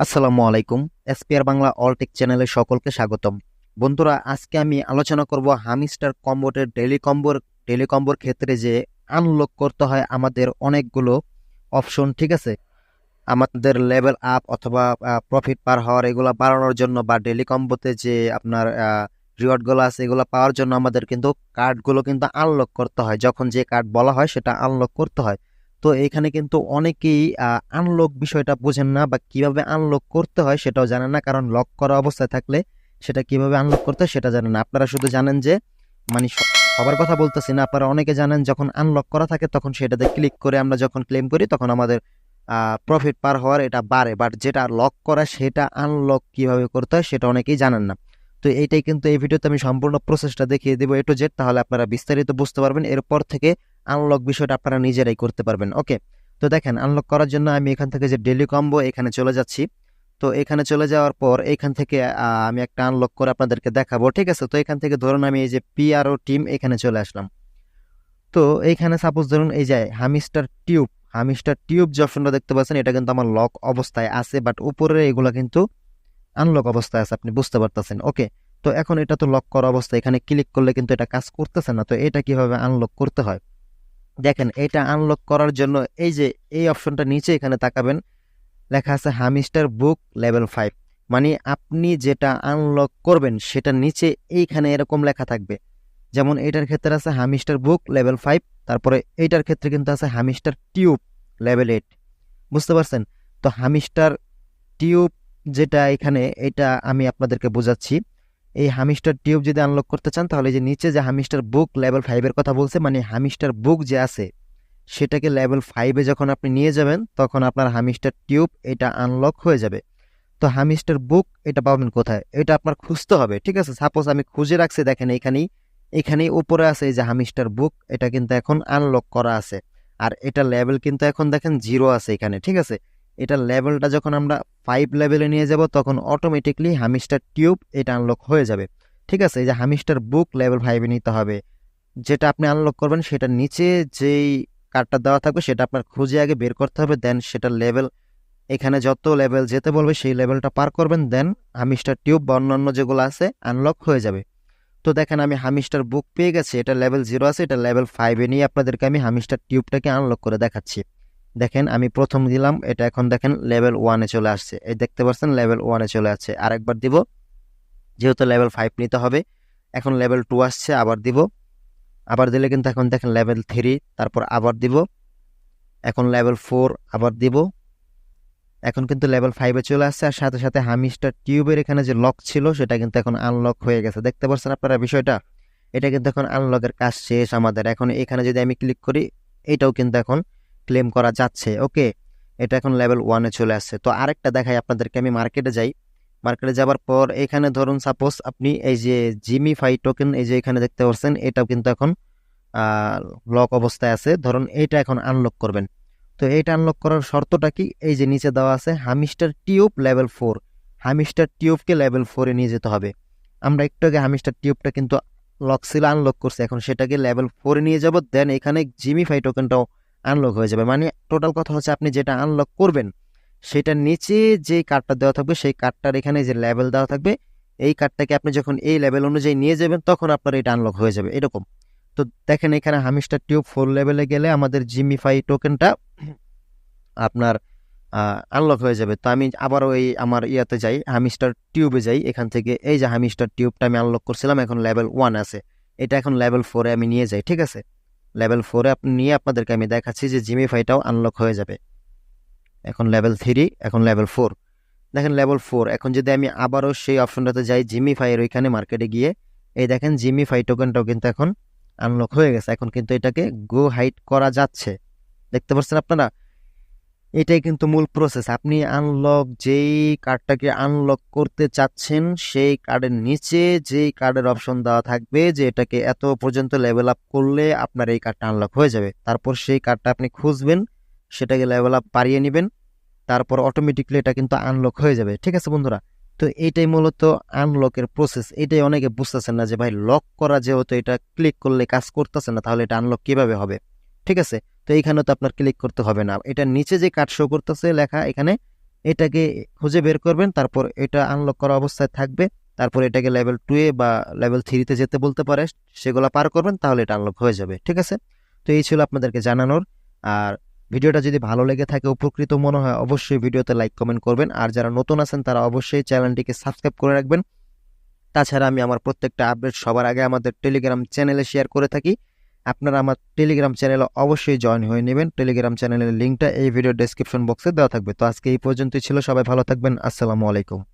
আসসালামু আলাইকুম। SPR Bangla all take চ্যানেলে সকলকে স্বাগতম। বন্ধুরা, আজকে আমি আলোচনা করব হামিস্টার কম্বোটের ডেইলি কম্বোর ক্ষেত্রে যে আনলক করতে হয় আমাদের অনেকগুলো অপশন, ঠিক আছে? আমাদের লেভেল আপ অথবা প্রফিট পার হওয়ার এগুলো বাড়ানোর জন্য বা ডেইলি কম্বোতে যে আপনার রিওয়ার্ডগুলো আছে এগুলো পাওয়ার জন্য আমাদের কিন্তু কার্ডগুলো কিন্তু আনলক করতে হয়। যখন যে কার্ড বলা হয় সেটা আনলক করতে হয়। তো এইখানে কিন্তু অনেকেই আনলক বিষয়টা বোঝেন না বা কিভাবে আনলক করতে হয় সেটাও জানেন না, কারণ লক করা অবস্থায় থাকলে সেটা কিভাবে আনলক করতে হয় সেটা জানেন না। আপনারা শুধু জানেন যে মানে সবার কথা বলতেছি না, আপনারা অনেকে জানেন যখন আনলক করা থাকে তখন সেটাতে ক্লিক করে আমরা যখন ক্লেম করি তখন আমাদের প্রফিট পার হওয়ার এটা বাড়ে, বাট যেটা লক করা সেটা আনলক কিভাবে করতে হয় সেটা অনেকেই জানেন না। তো এইটাই কিন্তু এই ভিডিওতে আমি সম্পূর্ণ প্রসেসটা দেখিয়ে দেবো A to Z, তাহলে আপনারা বিস্তারিত বুঝতে পারবেন। এরপর থেকে আনলক বিষয়টা আপনারা নিজেরাই করতে পারবেন। ওকে, তো দেখেন আনলক করার জন্য আমি এখান থেকে যে ডেইলি কম্বো এখানে চলে যাচ্ছি। তো এখানে চলে যাওয়ার পর এখান থেকে আমি একটা আনলক করে আপনাদেরকে দেখাবো, ঠিক আছে? তো এখান থেকে ধরুন আমি এই যে পিআরও টিম এখানে চলে আসলাম। তো এইখানে সাপোজ ধরুন এই যে হামিস্টার টিউব যে অপশনটা দেখতে পাচ্ছেন এটা কিন্তু আমার লক অবস্থায় আছে, বাট উপরে এগুলা কিন্তু আনলক অবস্থায় আছে, আপনি বুঝতে পারতেছেন। ওকে, তো এখন এটা তো লক করা অবস্থা, এখানে ক্লিক করলে কিন্তু এটা কাজ করতেছে না। তো এটা কিভাবে আনলক করতে হয় দেখেন। এটা আনলক করার জন্য এই যে এই অপশনটা নিচে এখানে তাকাবেন, লেখা আছে হামিস্টার বুক লেভেল 5। মানে আপনি যেটা আনলক করবেন সেটা নিচে এইখানে এরকম লেখা থাকবে। যেমন এটার ক্ষেত্রে আছে হামিস্টার বুক লেভেল 5, তারপরে এইটার ক্ষেত্রে কিন্তু আছে হামিস্টার টিউব লেভেল 8। বুঝতে পারছেন? তো হামিস্টার টিউব যেটা এখানে, এটা আমি আপনাদেরকে বোঝাচ্ছি। এই হামিস্টার টিউব যদি আনলক করতে চান তাহলে যে নিচে যে হামিস্টার বুক লেভেল 5 এর কথা বলছে, মানে হামিস্টার বুক যে আছে সেটাকে লেভেল 5-এ যখন আপনি নিয়ে যাবেন তখন আপনার হামিস্টার টিউব এটা আনলক হয়ে যাবে। তো হামিস্টার বুক এটা পাবেন কোথায়, এটা আপনার খুঁজতে হবে, ঠিক আছে? সাপোজ আমি খুঁজে রাখছি, দেখেন এখানেই উপরে আছে এই যে হামিস্টার বুক, এটা কিন্তু এখন আনলক করা আছে। আর এটা লেভেল কিন্তু এখন দেখেন 0 আছে এখানে, ঠিক আছে? এটা লেভেলটা যখন আমরা 5 লেভেলে নিয়ে যাব তখন অটোমেটিকলি হামিস্টার টিউব এটা আনলক হয়ে যাবে, ঠিক আছে? এই যে হামিস্টার বুক লেভেল 5-এ নিতে হবে। যেটা আপনি আনলক করবেন সেটা নিচে যেই কার্ডটা দেওয়া থাকবে সেটা আপনার খুঁজে আগে বের করতে হবে, দেন সেটা লেভেল, এখানে যত লেভেল যেতে বলবে সেই লেভেলটা পার করবেন, দেন হামিস্টার টিউব বা অন্যান্য যেগুলো আছে আনলক হয়ে যাবে। তো দেখেন আমি হামিস্টার বুক পেয়ে গেছি, এটা লেভেল 0 আছে, এটা লেভেল 5-এ নিয়ে আপনাদেরকে আমি হামিস্টার টিউবটাকে আনলক করে দেখাচ্ছি। দেখেন আমি প্রথম দিলাম, এটা এখন দেখেন লেভেল 1-এ চলে আসছে, এই দেখতে পাচ্ছেন লেভেল 1-এ চলে আসছে। আরেকবার দিব, যেহেতু লেভেল 5 নিতে হবে। এখন লেভেল 2 আসছে, আবার দিব, আবার দিলে কিন্তু এখন দেখেন লেভেল 3, তারপর আবার দিব, এখন লেভেল 4 আবার দিব, এখন কিন্তু লেভেল 5-এ চলে আসছে। আর সাথে সাথে হামিস্টার টিউবের এখানে যে লক ছিল সেটা কিন্তু এখন আনলক হয়ে গেছে, দেখতে পাচ্ছেন আপনারা বিষয়টা? এটা কিন্তু এখন আনলকের কাজ শেষ আমাদের। এখন এখানে যদি আমি ক্লিক করি এটাও কিন্তু এখন ক্লেম করা যাচ্ছে। ওকে, এটা এখন লেভেল 1-এ চলে আসছে। তো আরেকটা দেখাই আপনাদেরকে, আমি মার্কেটে যাই। মার্কেটে যাওয়ার পর এখানে ধরুন সাপোজ আপনি এই যে জিমিফাই টোকেন এই যে এখানে দেখতে পাচ্ছেন এটাও কিন্তু এখন লক অবস্থায় আছে। ধরুন এটা এখন আনলক করবেন। তো এইটা আনলক করার শর্তটা কি, এই যে নিচে দেওয়া আছে হামিস্টার টিউব লেভেল 4, হামিস্টার টিউবকে লেভেল 4-এ নিয়ে যেতে হবে। আমরা একটু আগে হামিস্টার টিউবটা কিন্তু লক ছিল, আনলক করছে, এখন সেটাকে লেভেল 4-এ নিয়ে যাব, দেন এখানে জিমিফাই টোকেনটাও আনলক হয়ে যাবে। মানে টোটাল কথা হচ্ছে আপনি যেটা আনলক করবেন সেটার নিচে যে কার্ডটা দেওয়া থাকবে সেই কার্ডটার এখানে যে লেভেল দেওয়া থাকবে, এই কার্ডটাকে আপনি যখন এই লেভেল অনুযায়ী নিয়ে যাবেন তখন আপনার এটা আনলক হয়ে যাবে, এরকম। তো দেখেন এখানে হামিস্টার টিউব 4 লেভেলে গেলে আমাদের জিমিফাই টোকেনটা আপনার আনলক হয়ে যাবে। তো আমি আবার ওই আমার ইয়াতে যাই, হামিস্টার টিউবে যাই, এখান থেকে এই যে হামিস্টার টিউবটা আমি আনলক করছিলাম এখন লেভেল 1 আছে, এটা এখন লেভেল 4-এ আমি নিয়ে যাই, ঠিক আছে? লেভেল 4-এ আপনি নিয়ে আপনাদেরকে আমি দেখাচ্ছি যে জিমিফাইটাও আনলক হয়ে যাবে। এখন লেভেল 3, এখন লেভেল 4, দেখেন লেভেল 4। এখন যদি আমি আবারও সেই অপশনটাতে যাই জিমিফাইয়ের ওইখানে মার্কেটে গিয়ে, এই দেখেন জিমিফাই টোকেনটাও কিন্তু এখন আনলক হয়ে গেছে। এখন কিন্তু এটাকে গো হাইড করা যাচ্ছে, দেখতে পাচ্ছেন আপনারা? এটাই কিন্তু মূল প্রসেস। আপনি আনলক যেই কার্ডটাকে আনলক করতে চাচ্ছেন সেই কার্ডের নিচে যেই কার্ডের অপশন দেওয়া থাকবে যে এটাকে এত পর্যন্ত লেভেল আপ করলে আপনার এই কার্ডটা আনলক হয়ে যাবে, তারপর সেই কার্ডটা আপনি খুঁজবেন, সেটাকে লেভেল আপ বাড়িয়ে নেবেন, তারপর অটোমেটিকলি এটা কিন্তু আনলক হয়ে যাবে, ঠিক আছে বন্ধুরা? তো এইটাই মূলত আনলকের প্রসেস। এটাই অনেকে বুঝতেছেন না যে ভাই লক করা যেহেতু এটা ক্লিক করলে কাজ করতেছে না তাহলে এটা আনলক কিভাবে হবে, ঠিক আছে? তো এইখানে তো আপনার ক্লিক করতে হবে না, এটা নিচে যে কার্ড শো করতেছে লেখা এখানে এটাকে খুঁজে বের করবেন, তারপর এটা আনলক করা অবস্থায় থাকবে, তারপর এটাকে লেভেল 2 এ বা লেভেল 3 তে যেতে বলতে পারে, সেগুলো পার করবেন, তাহলে এটা আনলক হয়ে যাবে। ঠিক আছে, তো এই ছিল আপনাদেরকে জানানোর। আর ভিডিওটা যদি ভালো লেগে থাকে, উপকৃত মনে হয়, অবশ্যই ভিডিওতে লাইক কমেন্ট করবেন। আর যারা নতুন আছেন তারা অবশ্যই চ্যানেলটিকে সাবস্ক্রাইব করে রাখবেন। তাছাড়া আমি আমার প্রত্যেকটা আপডেট সবার আগে আমাদের টেলিগ্রাম চ্যানেলে শেয়ার করে থাকি। আপনারা আমার টেলিগ্রাম চ্যানেলে অবশ্যই জয়েন হয়ে নেবেন। টেলিগ্রাম চ্যানেলের লিঙ্কটা এই ভিডিও ডেসক্রিপশন বক্সে দেওয়া থাকবে। তো আজকে এই পর্যন্তই ছিল, সবাই ভালো থাকবেন। আসসালামু আলাইকুম।